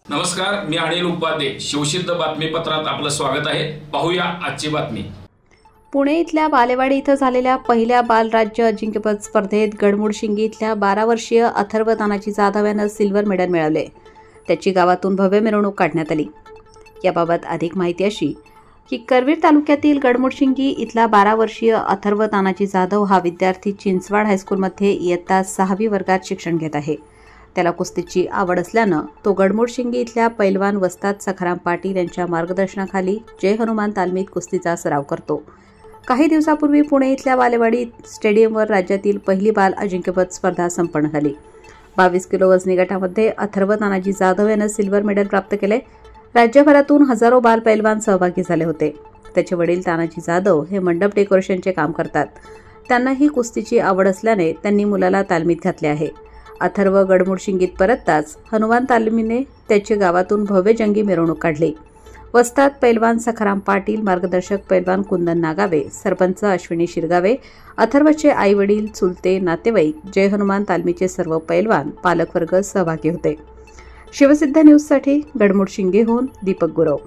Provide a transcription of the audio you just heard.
नमस्कार, मी अनिल उपाध्ये. शिवसिद्ध बातमीपत्रात आपलं स्वागत आहे. पाहूया आजची बातमी. पुणे इथल्या बालेवाडी इथं झालेल्या पहिल्या बाल राज्य अजिंक्यपद स्पर्धेत गडमुडशिंगी इथल्या 12 वर्षीय अथर्व तानाजी जाधव यानं सिल्वर मेडल मिळवले. त्याची गावातून भव्य मिरवणूक काढण्यात आली. याबाबत अधिक माहिती अशी की करवीर तालुक्यातील गडमुडशिंगी इथला 12 वर्षीय अथर्व तानाजी जाधव हा विद्यार्थी चिंचवाड हायस्कूलमध्ये इयत्ता 6वी वर्गात शिक्षण घेत आहे. त्याला कुस्तीची आवड असल्यानं तो गडमुडशिंगी इथल्या पैलवान वस्ताद सखाराम पाटील यांच्या मार्गदर्शनाखाली जय हनुमान तालमीत कुस्तीचा सराव करतो. काही दिवसापूर्वी पुणे इथल्या बालेवाडी स्टेडियमवर राज्यातील पहिली बाल अजिंक्यपद स्पर्धा संपन्न झाली. 22 किलो वजनी गटामध्ये अथर्व तानाजी जाधव यानं सिल्वर मेडल प्राप्त केले. राज्यभरातून हजारो बाल पैलवान सहभागी झाले होते. त्याचे वडील तानाजी जाधव हे मंडप डेकोरेशनचे काम करतात. त्यांनाही कुस्तीची आवड असल्याने त्यांनी मुलाला तालमीत घातले आहे. अथर्व गडमुडशिंगीत परतताच हनुमान तालमीने त्याची गावातून भव्य जंगी मिरवणूक काढली. वस्ताद पैलवान सखाराम पाटील, मार्गदर्शक पैलवान कुंदन नागावे, सरपंच अश्विनी शिरगावे, अथर्वचे आई वडील, चुलते, नातेवाईक, जय हनुमान तालमीचे सर्व पैलवान, पालकवर्ग सहभागी होते. शिवसिद्ध न्यूजसाठी गडमुडशिंगीहून दीपक गुरव.